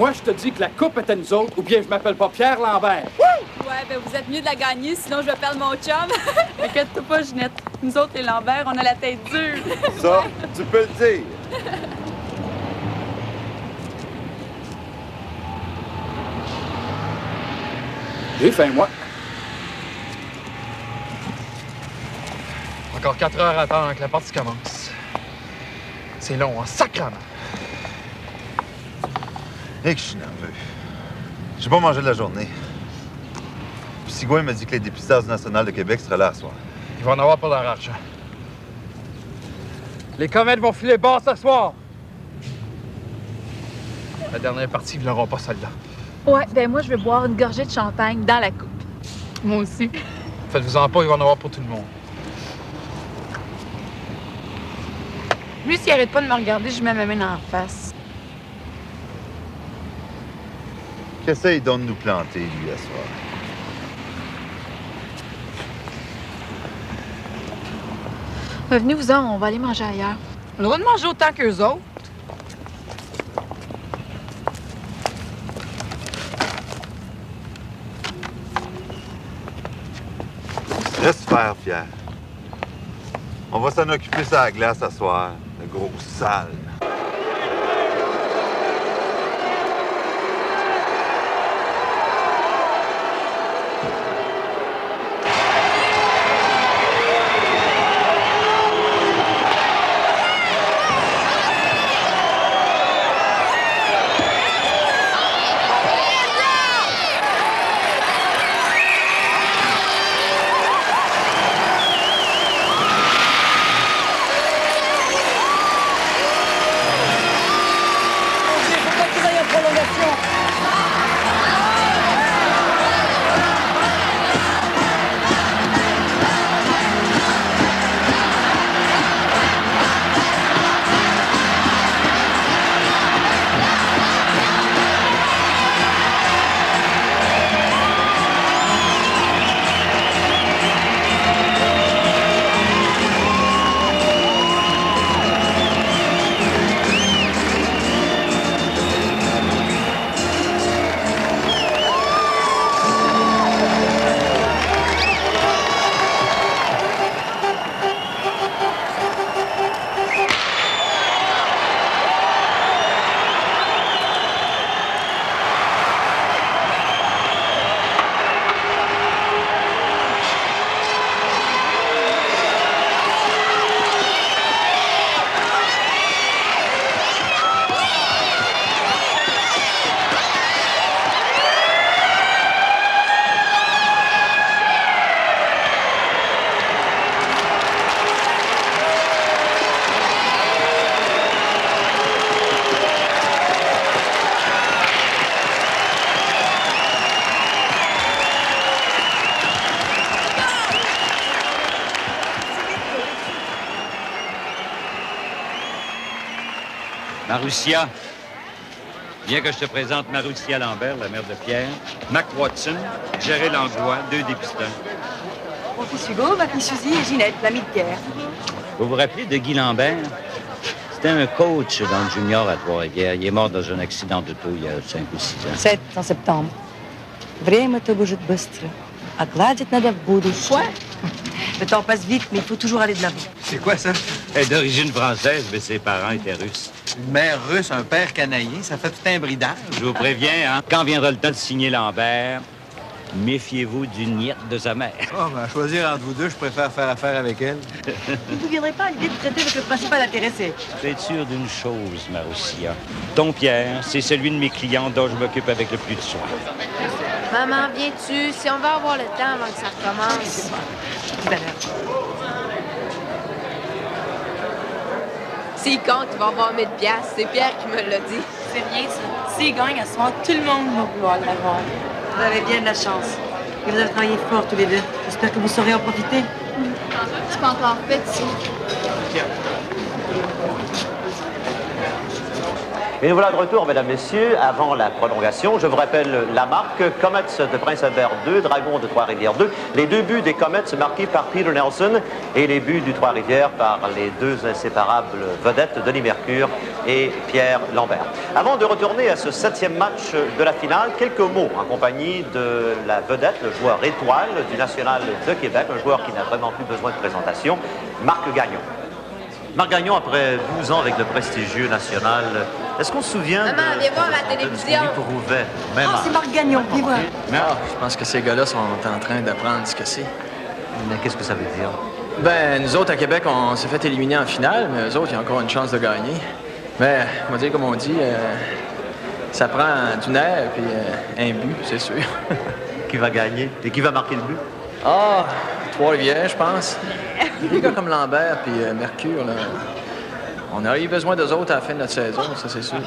Moi, je te dis que la coupe est à nous autres, ou bien je m'appelle pas Pierre Lambert. Ouais, ben vous êtes mieux de la gagner, sinon je vais perdre mon chum. Inquiète-toi pas, Ginette. Nous autres, les Lambert, on a la tête dure. Ça, tu peux le dire. J'ai faim, moi. Encore 4 heures à attendre que la partie commence. C'est long, en sacrament. Et que je suis nerveux. J'ai pas mangé de la journée. Puis Sigouin m'a dit que les dépistage national de Québec seraient là à soir. Ils vont en avoir pour leur argent. Les comètes vont filer bas ce soir. La dernière partie, ils l'auront pas celle-là. Ouais, ben moi, je vais boire une gorgée de champagne dans la coupe. Moi aussi. Faites-vous-en pas, ils vont en avoir pour tout le monde. Lui, s'il arrête pas de me regarder, je mets ma main en face. Qu'essaye donc de nous planter, lui, à soir. Venez-vous-en, on va aller manger ailleurs. On a le droit de manger autant qu'eux autres. Laisse faire, Pierre. On va s'en occuper sur la glace à soir. Le gros sale. Marussia, bien que je te présente Marussia Lambert, la mère de Pierre, Mac Watson, Géré Langlois, 2 dépisteurs. Mon fils Hugo, ma fille Suzy et Ginette, l'amie de Pierre. Vous vous rappelez de Guy Lambert? C'était un coach dans le junior à Trois-Rivières. Il est mort dans un accident d'auto il y a 5 ou 6 ans. 7 en septembre. Время-то бежит быстро, а гладить надо в будущее. Quoi? Le temps passe vite, mais il faut toujours aller de l'avant. C'est quoi ça? Elle est d'origine française, mais ses parents étaient russes. Une mère russe, un père canadien, ça fait tout un bridage. Je vous préviens, hein, quand viendra le temps de signer Lambert, méfiez-vous du niet de sa mère. Oh, ben, à choisir entre vous deux, je préfère faire affaire avec elle. Vous ne vous viendrez pas à l'idée de traiter avec le principal intéressé. Faut être sûr d'une chose, Marussia. Ton Pierre, c'est celui de mes clients dont je m'occupe avec le plus de soin. Maman, viens-tu? Si on va avoir le temps avant que ça recommence. S'il compte, il va avoir 1000 piastres. C'est Pierre qui me l'a dit. C'est rien, ça. S'il gagne à ce moment, tout le monde va vouloir l'avoir. Vous avez bien de la chance. Et vous avez travaillé fort tous les deux. J'espère que vous saurez en profiter. C'est pas encore fait, ici. Et nous voilà de retour, mesdames, messieurs, avant la prolongation. Je vous rappelle la marque, Comets de Prince Albert 2, Dragon de Trois-Rivières 2. Les 2 buts des Comets marqués par Peter Nelson et les buts du Trois-Rivières par les 2 inséparables vedettes, Denis Mercure et Pierre Lambert. Avant de retourner à ce 7e match de la finale, quelques mots en compagnie de la vedette, le joueur étoile du National de Québec, un joueur qui n'a vraiment plus besoin de présentation, Marc Gagnon. Marc Gagnon, après 12 ans avec le prestigieux National, est-ce qu'on se souvient Maman, viens voir la télévision. pour Rouvet, même Ah, c'est Marc Gagnon, viens voir. Je pense que ces gars-là sont en train d'apprendre ce que c'est. Mais qu'est-ce que ça veut dire? Ben, nous autres, à Québec, on s'est fait éliminer en finale, mais eux autres, il y a encore une chance de gagner. Mais, on va dire, comme on dit, ça prend du nerf puis un but, c'est sûr. Qui va gagner? Et qui va marquer le but? Ah, Trois-Rivières, je pense. Des gars comme Lambert puis Mercure, là, on aurait eu besoin d'eux autres à la fin de notre saison, ça, c'est sûr.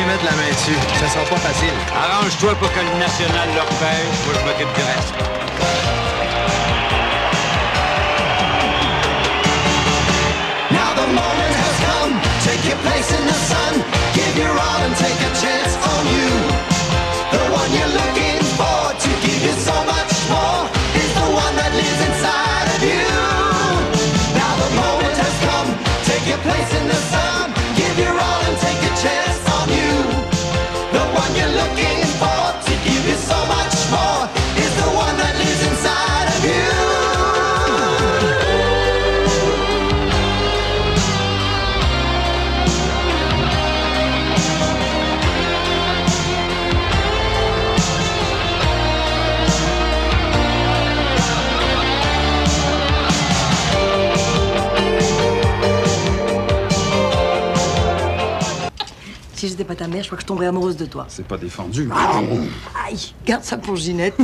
mettre la main dessus. Ça sera pas facile. Arrange-toi pour que le national leur pêche. Moi, je m'occupe du reste. Now the moment has come. Take your place in the sun. Give your all and take a chance on you. The one you're looking for to give you so much more is the one that lives inside of you. Now the moment has come. Take your place in the sun. Give your all and take a chance on you. The one you're looking for to give you so much more is the one that lives Si j'étais pas ta mère, je crois que je tomberais amoureuse de toi. C'est pas défendu. Aïe, garde ça pour Ginette.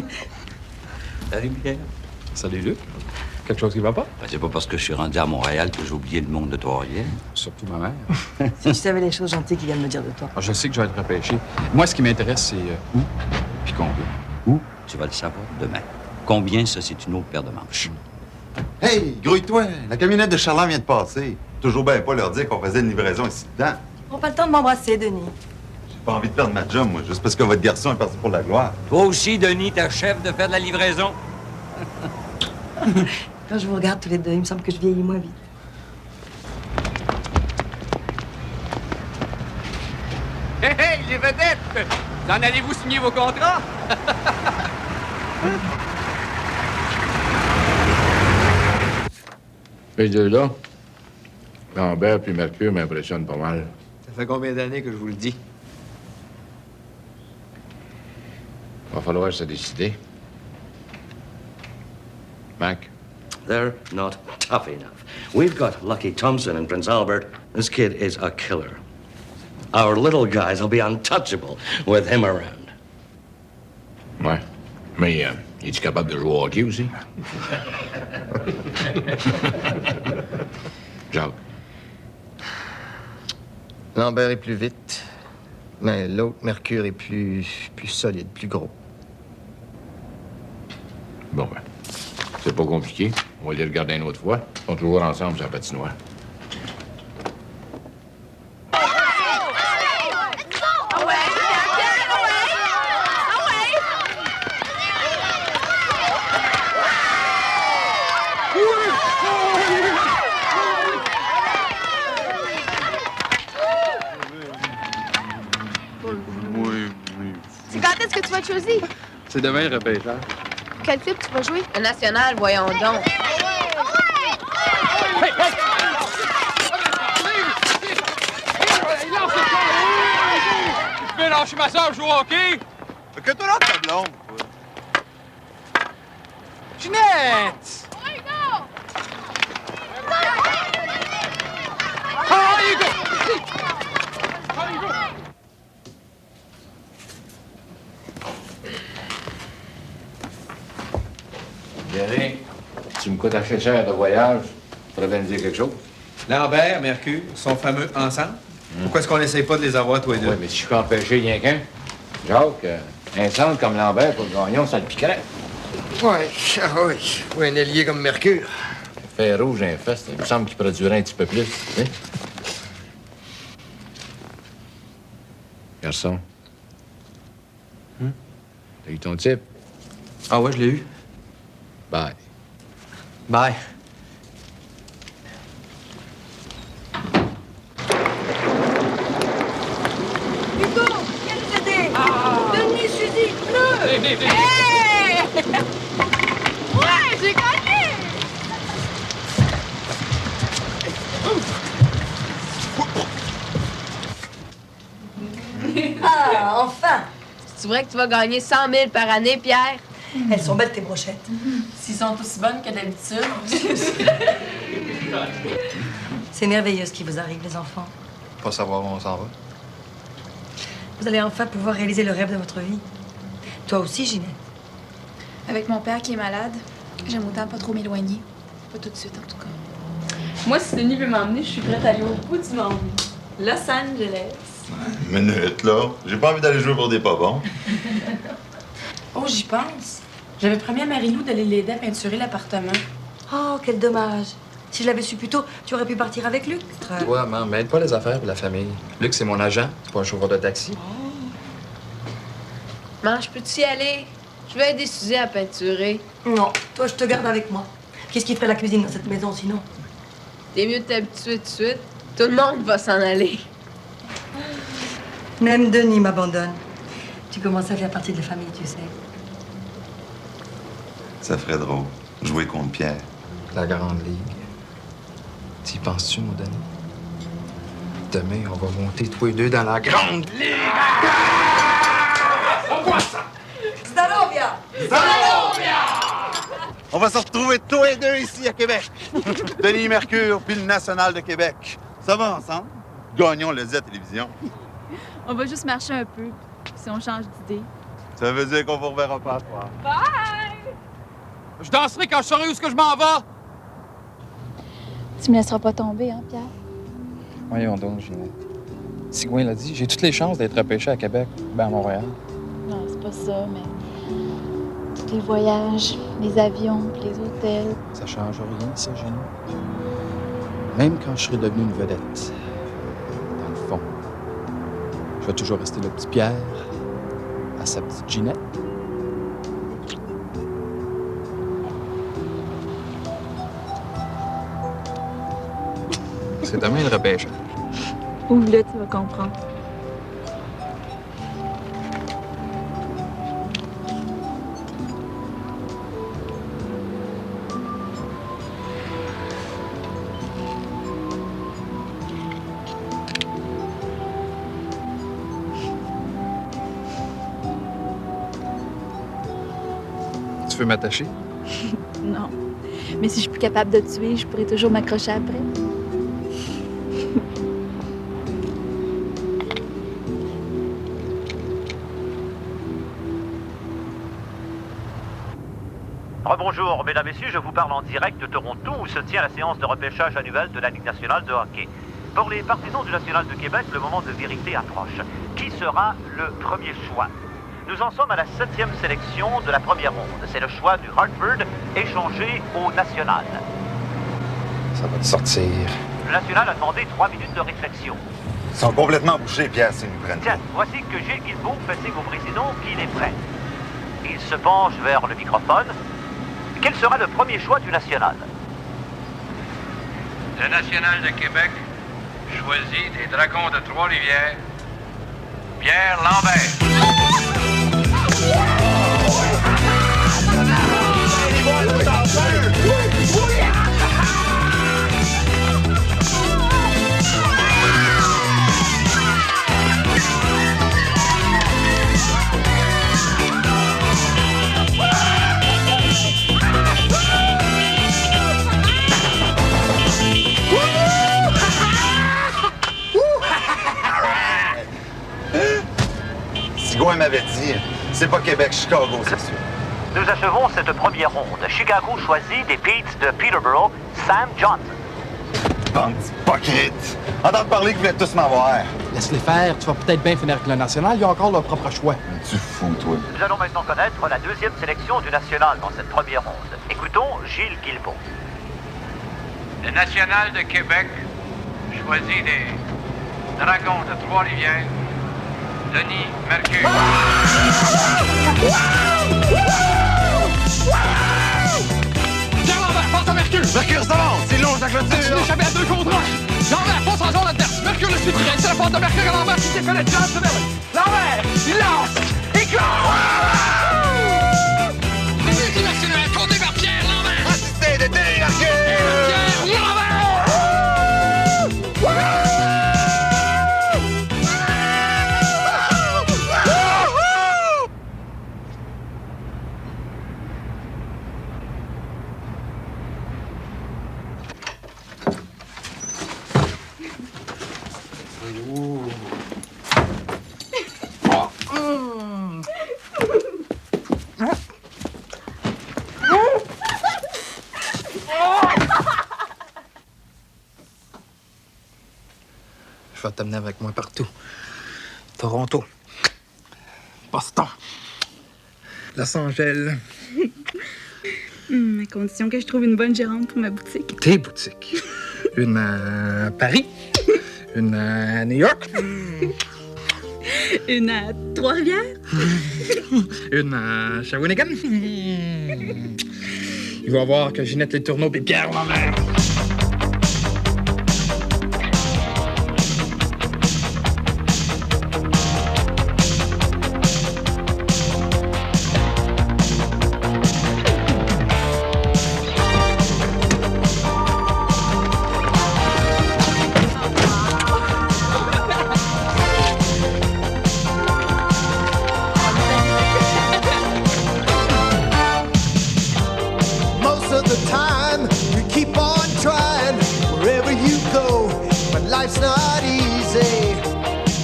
Salut, Pierre. Salut, Luc. Quelque chose qui va pas? Ben, c'est pas parce que je suis rendu à Montréal que j'ai oublié le monde de Trois-Rivières. Surtout ma mère. Si je savais les choses gentilles qu'il vient de me dire de toi. Ah, je sais que je vais être repêché. Moi, ce qui m'intéresse, c'est où puis combien. Où? Tu vas le savoir demain. Combien, ça, c'est une autre paire de manches. Hey, grouille-toi! La camionnette de Charland vient de passer. Toujours bien pas leur dire qu'on faisait une livraison ici dedans. Prends pas le temps de m'embrasser, Denis. J'ai pas envie de perdre ma job, moi, juste parce que votre garçon est parti pour la gloire. Toi aussi, Denis, t'as chef de faire de la livraison. Quand je vous regarde tous les deux, il me semble que je vieillis moins vite. Hey, hey, les vedettes! En allez-vous signer vos contrats? Les deux-là, Lambert puis Mercure m'impressionnent pas mal. Ça fait combien d'années que je vous le dis? Va falloir se décider. Mac? They're not tough enough. We've got Lucky Thompson in Prince Albert. This kid is a killer. Our little guys will be untouchable with him around. Ouais. Mais es-tu capable de jouer au hockey aussi? Jacques. Lambert est plus vite, mais l'autre, Mercure, est plus solide, plus gros. Bon, ben. C'est pas compliqué. On va les regarder une autre fois. Ils sont toujours ensemble sur la patinoire. C'est quand est-ce que tu vas te choisir? C'est demain le repêchage. Quel club tu vas jouer? Le national, voyons donc. Tu veux lâcher ma soeur jouer au hockey? Que toi, là, ta blonde, quoi. Ginette! Gary, tu me coûtes assez cher de voyage. Faudrait bien me dire quelque chose. Lambert, Mercure, sont fameux ensemble. Pourquoi est-ce qu'on n'essaye pas de les avoir, toi et deux? Oui, mais si je peux empêcher rien qu'un. Jacques, un centre comme Lambert pour le gagnon, ça le piquerait. Oui. Un ailier comme Mercure. Fer rouge, un fest, il me semble qu'il produirait un petit peu plus. Hein? Garçon. T'as eu ton type? Ah ouais, je l'ai eu. Bye. Bye. Hugo, viens nous aider! Denis, Suzy, Venez. Hey! Ouais, j'ai gagné! Ah, enfin! C'est vrai que tu vas gagner 100 000 par année, Pierre? Elles sont belles, tes brochettes. S'ils sont aussi bonnes que d'habitude. C'est merveilleux ce qui vous arrive, les enfants. Pas savoir où on s'en va. Vous allez enfin pouvoir réaliser le rêve de votre vie. Toi aussi, Ginette. Avec mon père qui est malade, j'aime autant pas trop m'éloigner. Pas tout de suite, en tout cas. Moi, si Denis veut m'emmener, je suis prête à aller au bout du monde. Los Angeles. Minute, là. J'ai pas envie d'aller jouer pour des pas bons. Oh, j'y pense. J'avais promis à Marie-Lou d'aller l'aider à peinturer l'appartement. Oh, quel dommage. Si je l'avais su plus tôt, tu aurais pu partir avec Luc. Toi, maman, m'aide pas les affaires pour la famille. Luc, c'est mon agent, c'est pas un chauffeur de taxi. Maman, je peux-tu y aller? Je vais aider Suzy à peinturer. Non, toi, je te garde avec moi. Qu'est-ce qui ferait la cuisine dans cette maison, sinon? T'es mieux de t'habituer tout de suite. Tout le monde va s'en aller. Même Denis m'abandonne. Tu commences à faire partie de la famille, tu sais. Ça ferait drôle. Jouer contre Pierre. La Grande Ligue. T'y penses-tu, mon Denis? Demain, on va monter tous les deux dans la Grande Ligue! Starovia! On va se retrouver tous les deux ici à Québec. Denis Mercure, puis le National de Québec. Ça va ensemble? Gagnons le Z Télévision. On va juste marcher un peu, puis si on change d'idée. Ça veut dire qu'on vous reverra pas à soir. Bye! Je danserai quand je saurai où est-ce que je m'en vais. Tu me laisseras pas tomber, hein, Pierre? Voyons donc, Ginette. Sigouin l'a dit, j'ai toutes les chances d'être repêché à Québec, ben à Montréal. Non, c'est pas ça, mais... Tous les voyages, les avions, puis les hôtels... Ça change rien, ça, Ginette. Même quand je serai devenu une vedette, dans le fond, je vais toujours rester le petit Pierre à sa petite Ginette. C'est demain le repêchage. Ouvre-le, tu vas comprendre. Tu veux m'attacher? Non. Mais si je suis plus capable de tuer, je pourrais toujours m'accrocher après. Rebonjour, mesdames, messieurs, je vous parle en direct de Toronto où se tient la séance de repêchage annuelle de la Ligue nationale de hockey. Pour les partisans du National de Québec, le moment de vérité approche. Qui sera le premier choix? Nous en sommes à la 7e sélection de la première ronde. C'est le choix du Hartford, échangé au National. Ça va te sortir. Le National a demandé 3 minutes de réflexion. Ils sont complètement bouchés, Pierre, s'ils nous prennent. Tiens, voici que Gilles Guilbeault fait signe au président qu'il est prêt. Il se penche vers le microphone. Quel sera le premier choix du National? Le National de Québec choisit des Dragons de Trois-Rivières, Pierre Lambert. Sigouin m'avait dit, c'est pas Québec, Chicago, c'est sûr. Nous achevons cette première ronde. Chicago choisit des Petes de Peterborough, Sam Johnson. Bande d'hypocrites! Entendre parler qu'ils voulaient tous m'avoir. Laisse-les faire, tu vas peut-être bien finir avec le National, ils ont encore leur propre choix. Tu fous, toi. Nous allons maintenant connaître la 2e sélection du National dans cette première ronde. Écoutons Gilles Guilbeault. Le National de Québec choisit des Dragons de Trois-Rivières, Denis Mercure. Pierre Lambert, passe à Mercure! Mercure, ça va! C'est long, la clôture! Continue jamais à 2 contre 1! Lambert, passe en zone adverse! Mercure le suit direct! C'est la passe de Mercure à Lambert qui décolle de John Seville! Lambert! Il lance! Il court! Défi national, tourné vers Pierre Lambert! Assisté de Denis Mercure! Pierre Lambert! Je vais t'amener avec moi partout. Toronto. Boston. Los Angeles. À condition que je trouve une bonne gérante pour ma boutique. Tes boutiques. Une à Paris. Une à New York. Une à Trois-Rivières. Une à Shawinigan. Il va voir que Ginette Les Tourneaux et Pierre Lambert. Most of the time, you keep on trying wherever you go, but life's not easy.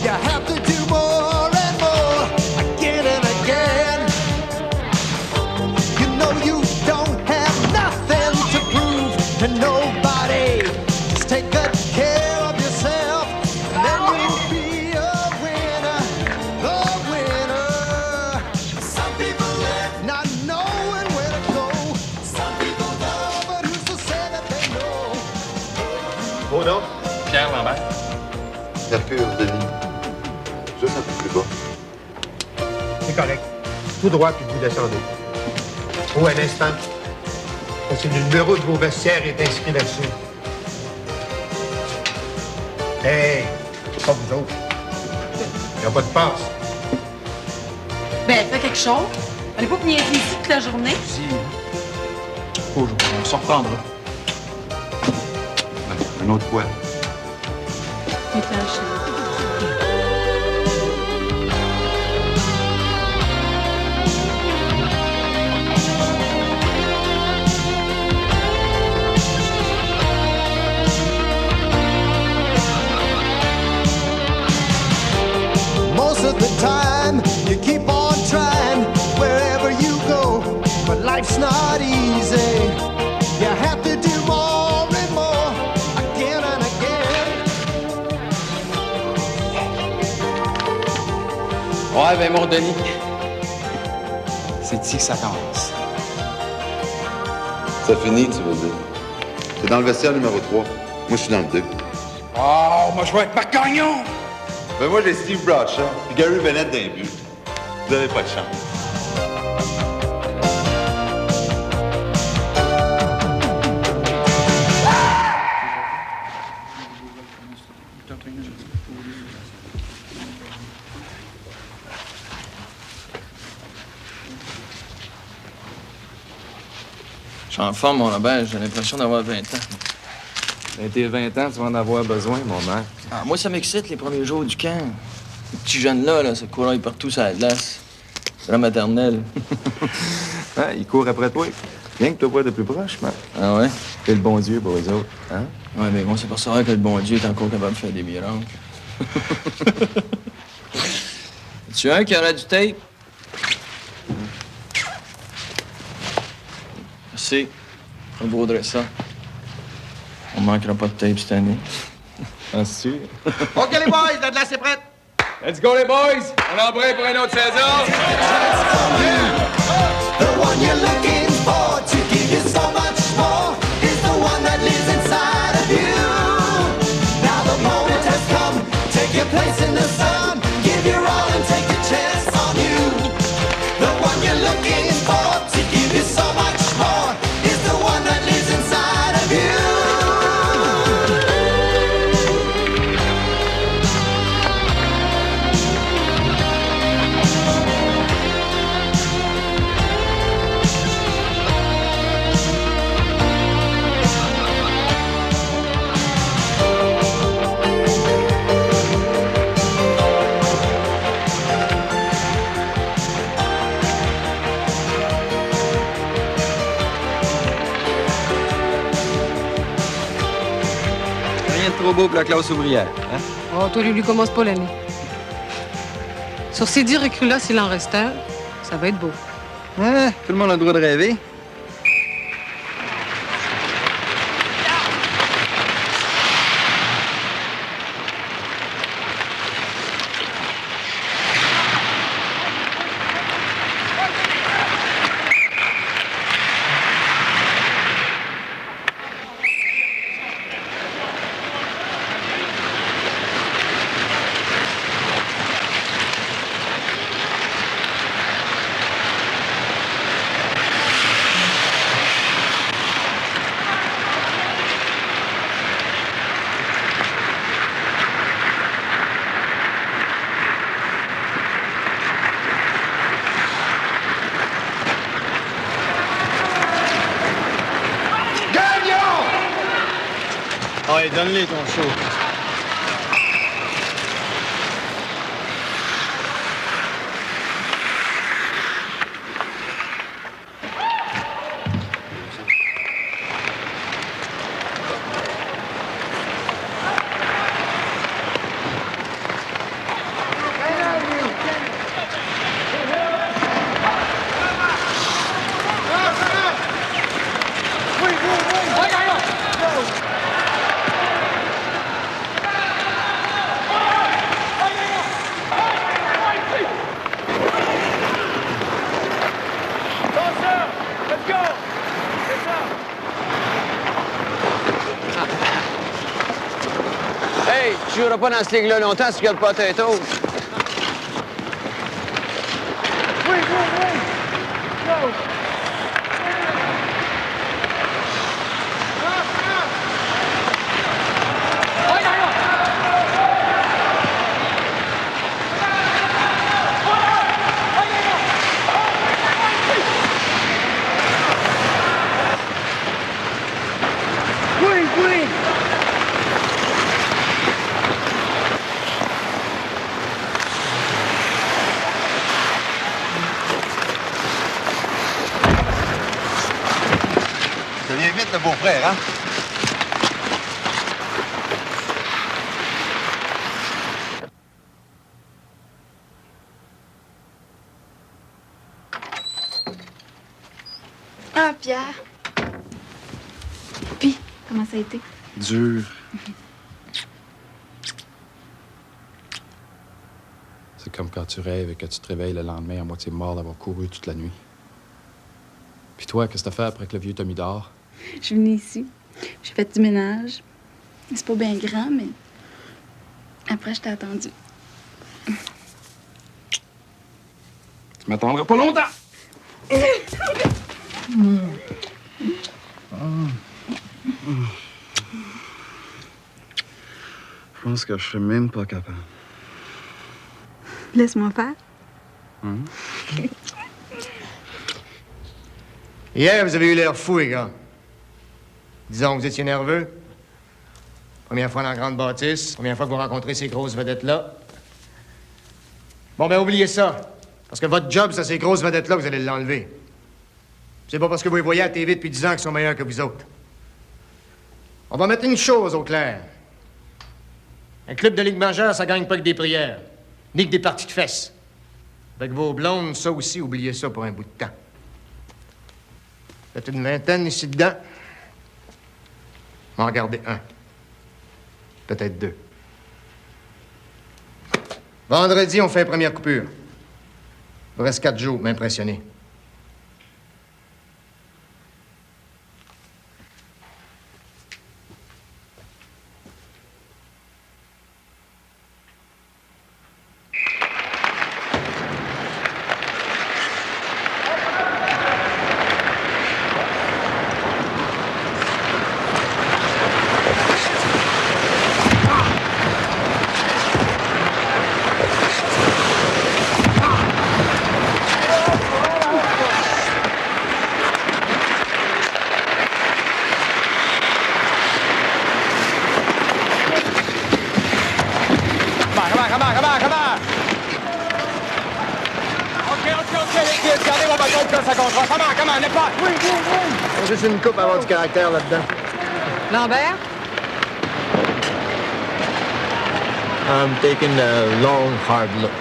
You have to Beau nom? Pierre Lambert. Mercure, Denis. Juste un peu plus bas. C'est correct. Tout droit, puis vous descendez. Oh, un instant. Parce que le numéro de vos vestiaires est inscrit là-dessus. Hey! Pas vous autres. Il n'y a pas de passe. Ben, fais quelque chose. Allez pas niaiser ici toute la journée. Si. Oh, on s'en reprendra. Un autre poil. Most of the time, you keep on trying wherever you go, but life's not easy. You have to do more and more, again and again. Ouais, ben, mon Denis. C'est ici que ça commence. Ça finit, tu veux dire. C'est dans le vestiaire numéro 3. Moi, je suis dans le 2. Oh, moi, je vais être Marc Gagnon! Ben moi, j'ai Steve Bradshaw puis Gary Bennett d'un but. Vous avez pas de chance. Je suis en forme, mon Robert. J'ai l'impression d'avoir 20 ans. Ben, tes 20 ans, tu vas en avoir besoin, mon maître. Ah, moi, ça m'excite, les premiers jours du camp. Les petits jeunes-là, ça couraille partout sur la glace. C'est la maternelle. Hein, ils courent après toi. Rien que toi pas de plus proche, Marc. Ah ouais? T'es le bon Dieu pour eux autres, hein? Ouais, mais bon, c'est pour ça que le bon Dieu est encore capable de faire des miracles. Tu un qui aurait du tape? Merci. On vaudrait ça. On manquera pas de tape cette année. Ah, c'est sûr. OK, les boys, la glace est prête. Let's go, les boys! On est prêt pour une autre saison! The one you're looking for to give you so much more is the one that lives inside of you. Now the moment has come. Take your place in the sun. Give your all and take a chance on you. The one you're looking for to give you so much more is the one that lives inside of you. Rien de trop beau pour la classe ouvrière, hein? Oh, toi, lui commence pas l'année. Sur ces 10 recrues-là, s'il en reste un, ça va être beau. Hein? Tout le monde a le droit de rêver. Ouais, donne-les ton show. Hey, tu joueras pas dans ce ligue-là longtemps si tu gardes pas la tête haute. Oui, oui, oui. Go. Oui, oui. Ça vient vite, le beau-frère, hein? Ah, Pierre. Puis, comment ça a été? Dur. C'est comme quand tu rêves et que tu te réveilles le lendemain à moitié mort d'avoir couru toute la nuit. Puis toi, qu'est-ce que t'as fait après que le vieux t'a mis dehors? Je suis venue ici. J'ai fait du ménage. C'est pas bien grand, mais après, je t'ai attendu. Tu m'attendras pas longtemps! Je pense que je serais même pas capable. Laisse-moi faire. Hier, vous avez eu l'air fou, les gars. Disons que vous étiez nerveux. Première fois dans la grande bâtisse. Première fois que vous rencontrez ces grosses vedettes-là. Bon, ben, oubliez ça. Parce que votre job, c'est ces grosses vedettes-là que vous allez l'enlever. C'est pas parce que vous les voyez à la TV depuis 10 ans qu'ils sont meilleurs que vous autres. On va mettre une chose au clair. Un club de ligue majeure, ça gagne pas que des prières. Ni que des parties de fesses. Avec vos blondes, ça aussi, oubliez ça pour un bout de temps. Vous êtes une vingtaine ici dedans. On va en regarder un. Peut-être deux. Vendredi, on fait une première coupure. Il vous reste 4 jours, m'impressionner. Juste une coupe à avoir du caractère là-dedans. Lambert? I'm taking a long, hard look.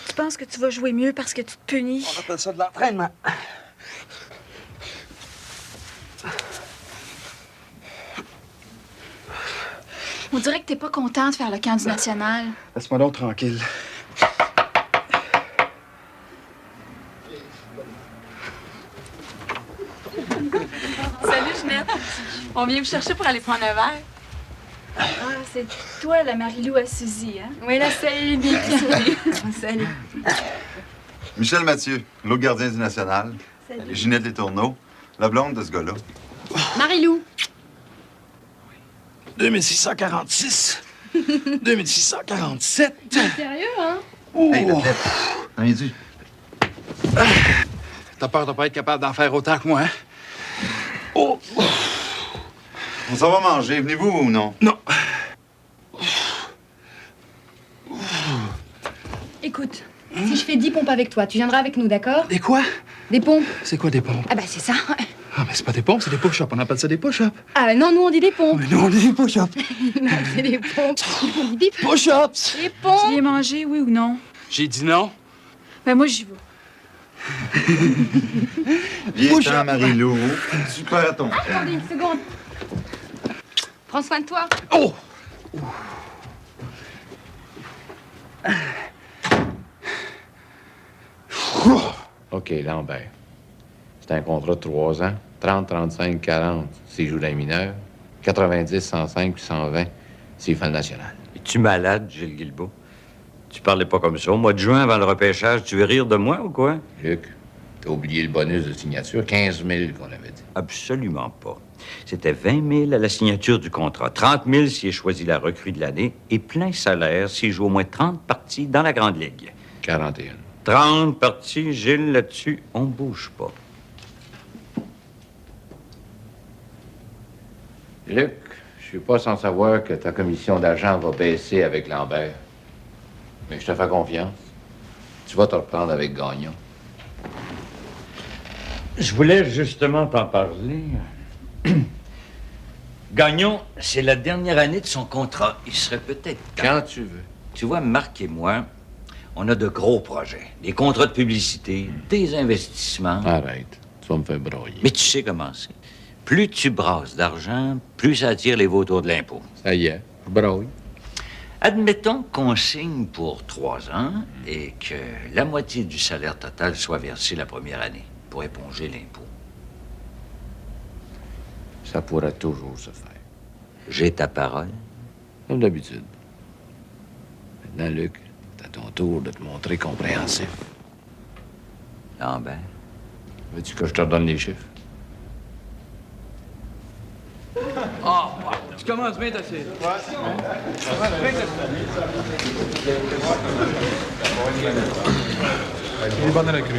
Tu penses que tu vas jouer mieux parce que tu te punis? On appelle ça de l'entraînement. On dirait que t'es pas content de faire le camp du national. Laisse-moi donc tranquille. Salut, Ginette. On vient vous chercher pour aller prendre un verre. Ah, c'est toi, la Marie-Lou à Suzy, hein? Oui, la salut, bien Salut. Michel Mathieu, l'autre gardien du National. Salut. Ginette Letourneau, la blonde de ce gars-là. Marie-Lou. 2646. 2647. Sérieux, hein? Hey, l'athlète, t'en viens-tu? T'as peur de pas être capable d'en faire autant que moi, hein? Oh! On s'en va manger, venez-vous ou non? Non. Écoute, si je fais 10 pompes avec toi, tu viendras avec nous, d'accord? Des quoi? Des pompes. C'est quoi des pompes? Ah bah c'est ça. Ah, mais c'est pas des pompes, c'est des push-ups. On appelle ça des push-ups. Ah, non, nous, on dit des pompes. Mais nous, on dit des push-ups. Non, c'est des pompes. On dit des pompes. Push-ups! Des pompes. Tu viens manger, oui ou non? J'ai dit non. Ben, moi, j'y vais. Viens-t'en, Marie-Lou. Tu perds ton temps. Attendez une seconde. Prends soin de toi. Oh! OK, Lambert. C'est un contrat de 3 ans. 30, 35, 40 s'il joue dans les mineurs. 90, 105 puis 120 s'il fait le national. Es-tu malade, Gilles Guilbeault? Tu parlais pas comme ça. Au mois de juin, avant le repêchage, tu veux rire de moi ou quoi? Luc, t'as oublié le bonus de signature. 15 000 qu'on avait dit. Absolument pas. C'était 20 000 à la signature du contrat, 30 000 s'il choisit la recrue de l'année et plein salaire s'il joue au moins 30 parties dans la Grande Ligue. 41. 30 parties, Gilles, là-dessus, on bouge pas. Luc, je suis pas sans savoir que ta commission d'agent va baisser avec Lambert. Mais je te fais confiance. Tu vas te reprendre avec Gagnon. Je voulais justement t'en parler. Gagnon, c'est la dernière année de son contrat. Il serait peut-être temps. Quand tu veux. Tu vois, Marc et moi, on a de gros projets. Des contrats de publicité, des investissements. Arrête. Tu vas me faire broyer. Mais tu sais comment c'est. Plus tu brasses d'argent, plus ça attire les vautours de l'impôt. Ça y est, je broye. Admettons qu'on signe pour 3 ans et que la moitié du salaire total soit versé la première année pour éponger l'impôt. Ça pourra toujours se faire. J'ai ta parole. Comme d'habitude. Maintenant, Luc, c'est à ton tour de te montrer compréhensif. Lambert. Veux-tu que je te redonne les chiffres? Ah, tu commences bien, t'as essayé.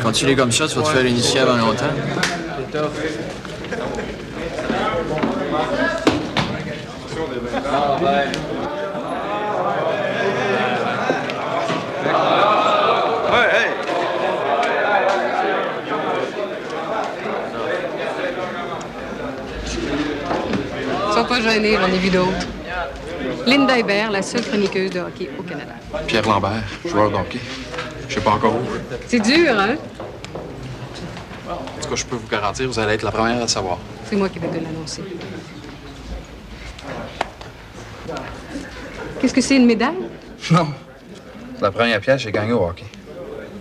Continue comme ça, tu vas te faire l'initier avant longtemps. Sois pas gênés, j'en ai vu d'autres. Linda Hébert, la seule chroniqueuse de hockey au Canada. Pierre Lambert, joueur de hockey. Je sais pas encore où. C'est dur, hein? En tout cas, je peux vous garantir, vous allez être la première à le savoir. C'est moi qui vais te l'annoncer. Qu'est-ce que c'est, une médaille? Non. C'est la première pièce que j'ai gagnée au hockey.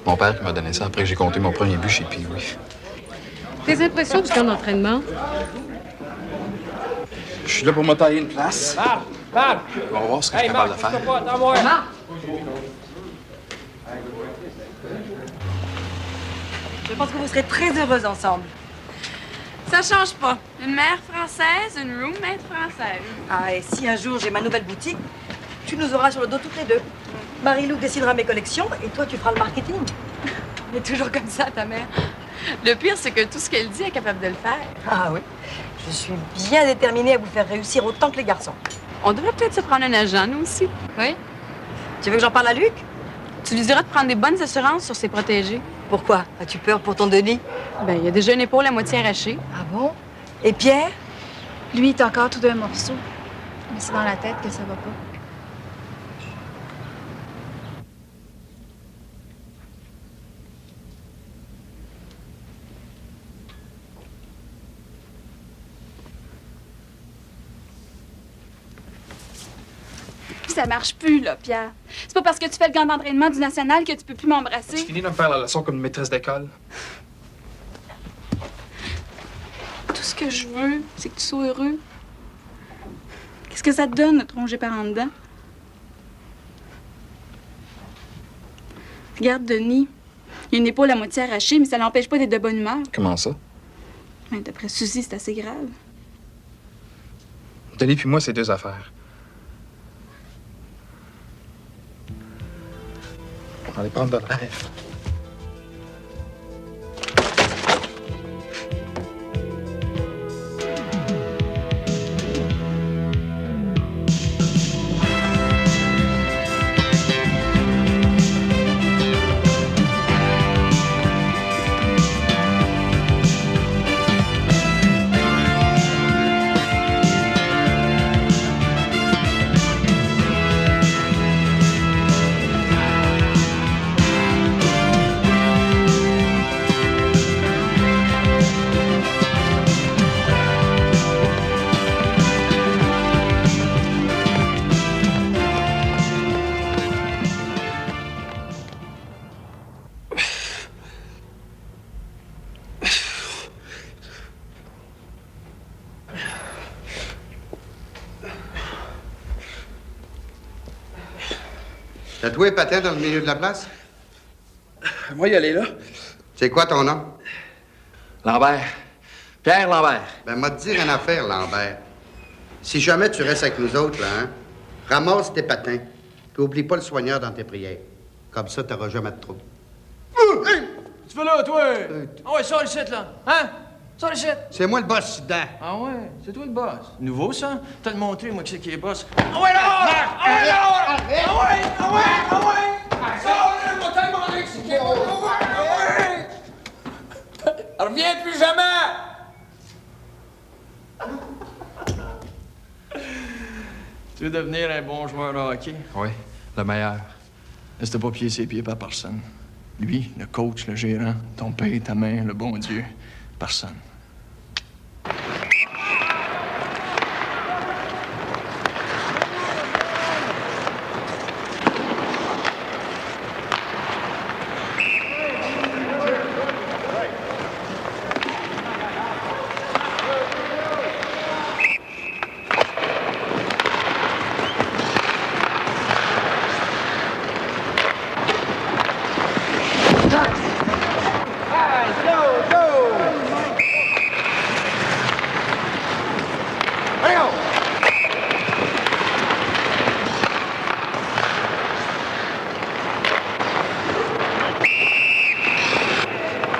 Mon père qui m'a donné ça après que j'ai compté mon premier but chez Pee-Wee. Tes impressions du camp d'entraînement? Je suis là pour me tailler une place. Marc! On va voir ce que je suis capable de faire. Marc! Je pense que vous serez très heureux ensemble. Ça change pas. Une mère française, une roommate française. Ah, et si un jour j'ai ma nouvelle boutique, tu nous auras sur le dos toutes les deux. Marie-Lou décidera mes collections et toi, tu feras le marketing. Elle est toujours comme ça, ta mère. Le pire, c'est que tout ce qu'elle dit, elle est capable de le faire. Ah oui. Je suis bien déterminée à vous faire réussir autant que les garçons. On devrait peut-être se prendre un agent, nous aussi. Oui? Tu veux que j'en parle à Luc? Tu lui diras de prendre des bonnes assurances sur ses protégés. Pourquoi? As-tu peur pour ton Denis? Ben, il y a déjà une épaule à moitié arrachée. Ah bon? Et Pierre? Lui, il est encore tout d'un morceau. Mais c'est dans la tête que ça va pas. Ça marche plus, là, Pierre. C'est pas parce que tu fais le camp d'entraînement du National que tu peux plus m'embrasser. Tu finis de me faire la leçon comme une maîtresse d'école. Tout ce que je veux, c'est que tu sois heureux. Qu'est-ce que ça te donne, de te ronger par en dedans? Regarde, Denis. Il a une épaule à moitié arrachée, mais ça l'empêche pas d'être de bonne humeur. Comment ça? Ben, d'après Suzy, c'est assez grave. Denis puis moi, c'est 2 affaires. On va aller prendre de l'air. C'est toi, patin, dans le milieu de la place? Moi, y aller là. C'est quoi ton nom? Lambert. Pierre Lambert. Ben, m'a te dire une affaire, Lambert. Si jamais tu restes avec nous autres, là, hein, ramasse tes patins. Puis oublie pas le soigneur dans tes prières. Comme ça, t'auras jamais de trouble. Hey! Tu fais là, toi? Ah ouais, sors ici, là. Hein? Sors ici. C'est moi le boss, dedans. Ah ouais, c'est toi le boss. Nouveau, ça? T'as te montré, moi, qui est boss. Ah ouais, là! Ah ouais, là! Ah ouais! Ah ouais! Ah ouais! Sors, là, mon temps, mon ex, qui est boss. Ah ouais! Reviens plus jamais! Tu veux devenir un bon joueur de hockey? Oui, le meilleur. Reste pas pied ses pieds par personne. Lui, le coach, le gérant, ton père, ta mère, le bon Dieu, personne.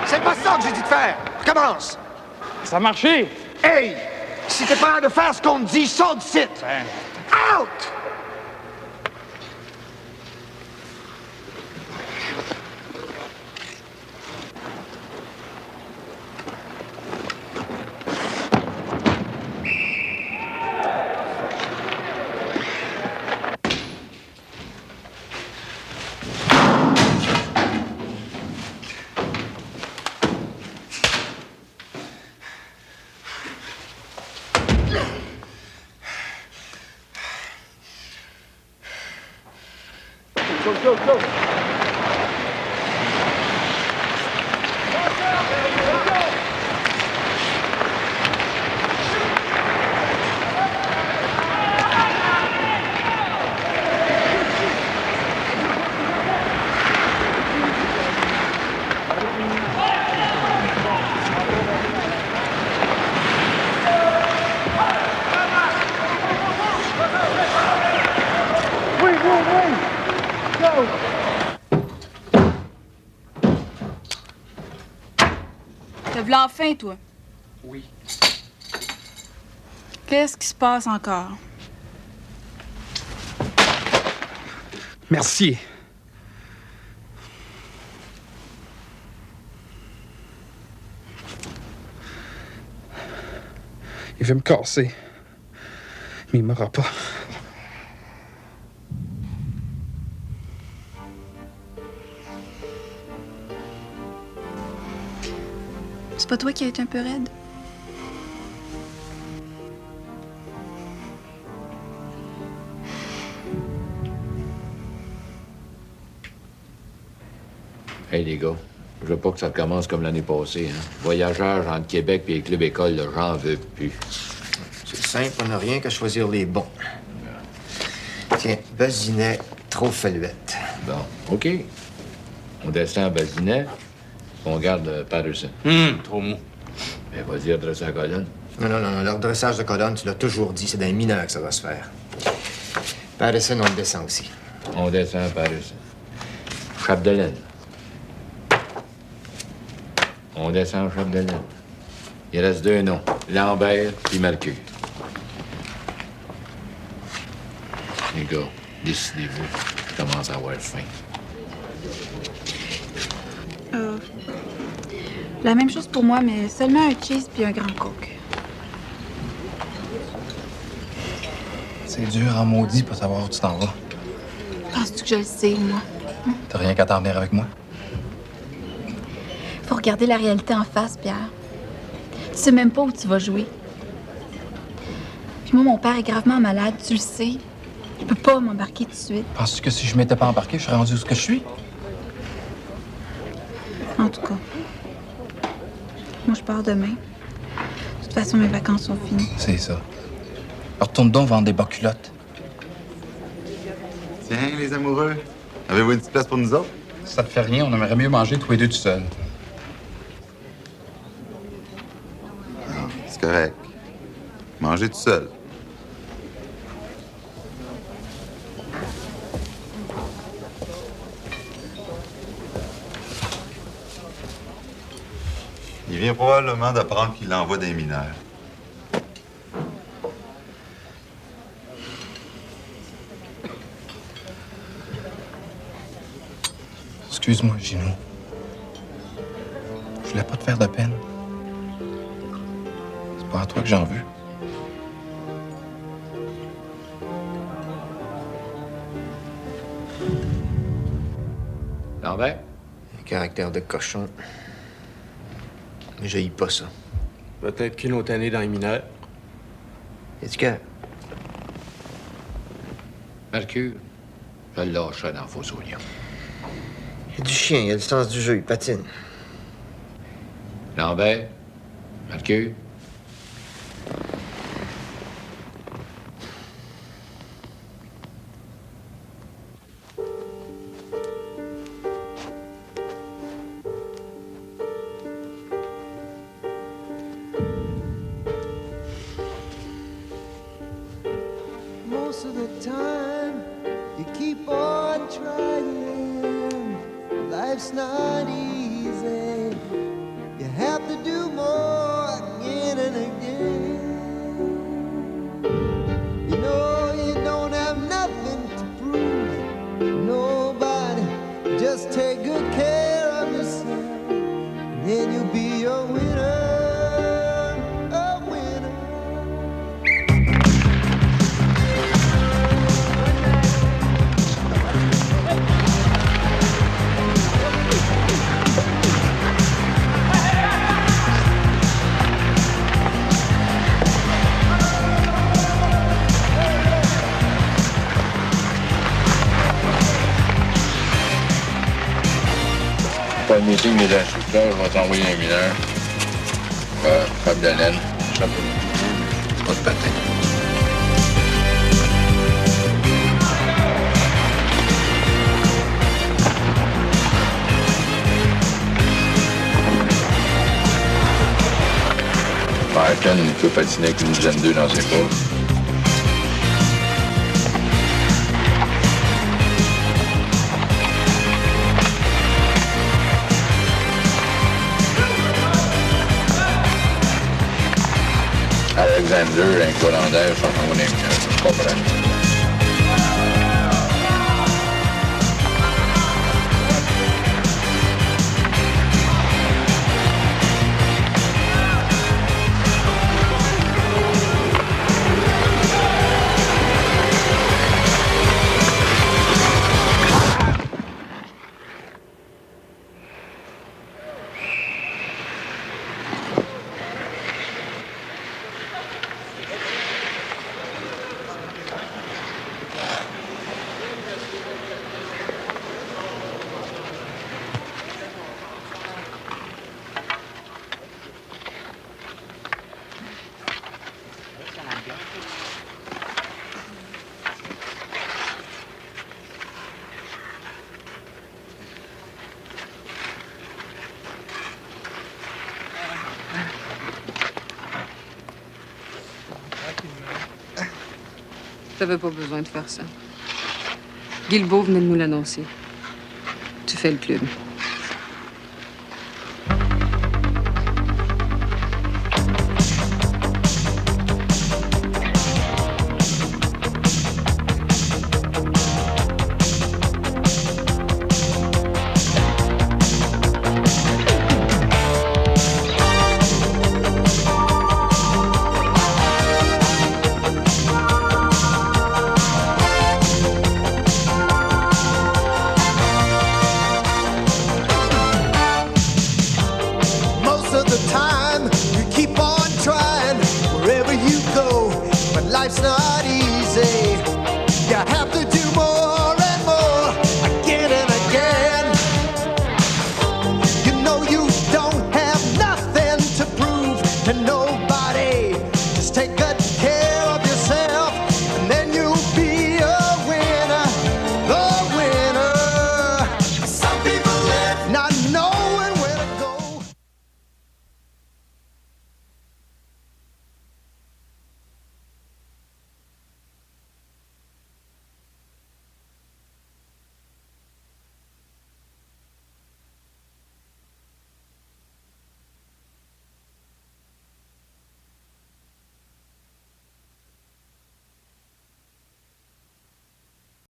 C'est pas ça que j'ai dit de faire! Recommence! Ça a marché! Hey! Si t'es pas là de faire ce qu'on te dit, sors du site! Out! Go, go, go! Te v'là enfin, toi. Oui. Qu'est-ce qui se passe encore? Merci. Il veut me casser. Mais il m'aura pas. C'est pas toi qui as été un peu raide? Hey, les gars, je veux pas que ça commence comme l'année passée, hein. Voyageurs entre Québec et les clubs écoles, j'en veux plus. C'est simple, on n'a rien qu'à choisir les bons. Tiens, Bazinet, trop faluette. Bon, OK. On descend à Bazinet, on garde Patterson. Trop mou. Mais vas-y, redresser la colonne. Non, le redressage de colonne, tu l'as toujours dit, c'est dans les mineurs que ça va se faire. Patterson, on le descend aussi. On descend Patterson. Chapdelaine. On descend Chapdelaine. Il reste deux noms, Lambert puis Mercure. Les gars, décidez-vous. Je commence à avoir faim. La même chose pour moi, mais seulement un cheese puis un grand coke. C'est dur en maudit pas savoir où tu t'en vas. Penses-tu que je le sais, moi? T'as rien qu'à t'en venir avec moi? Faut regarder la réalité en face, Pierre. Tu sais même pas où tu vas jouer. Puis moi, mon père est gravement malade, tu le sais. Je peux pas m'embarquer tout de suite. Penses-tu que si je m'étais pas embarqué, je serais rendu où ce que je suis? En tout cas, moi, je pars demain. De toute façon, mes vacances sont finies. C'est ça. Retourne donc vendre des bas culottes. Tiens, les amoureux, Avez-vous une petite place pour nous autres? Ça te fait rien, on aimerait mieux manger tous les deux tout seuls. C'est correct. Mangez tout seul. Il vient probablement d'apprendre qu'il envoie des mineurs. Excuse-moi, Gino. Je voulais pas te faire de peine. C'est pas à toi que j'en veux. Lambert? Un caractère de cochon. Mais j'haïs pas ça. Peut-être qu'une autre année dans les mineurs. Est-ce que... Mercure, je le lâcherai dans Faux Oignons. Il y a du chien, il a le sens du jeu, il patine. Lambert? Mercure? Most of the time, you keep on trying. Life's not easy. You have to do more again and again. You know you don't have nothing to prove. Nobody, just take good care of yourself. And then you'll be a winner. A winner. Pas de meeting des instructeurs, je vais t'envoyer un mineur. Fab de laine, chapeau. Pas de patin. Ken, il peut patiner avec une dizaine d'œufs dans ses poches. Alexander, un Hollandais, je s'en connais, je comprends. T'avais pas besoin de faire ça. Guilbeault venait de nous l'annoncer. Tu fais le club.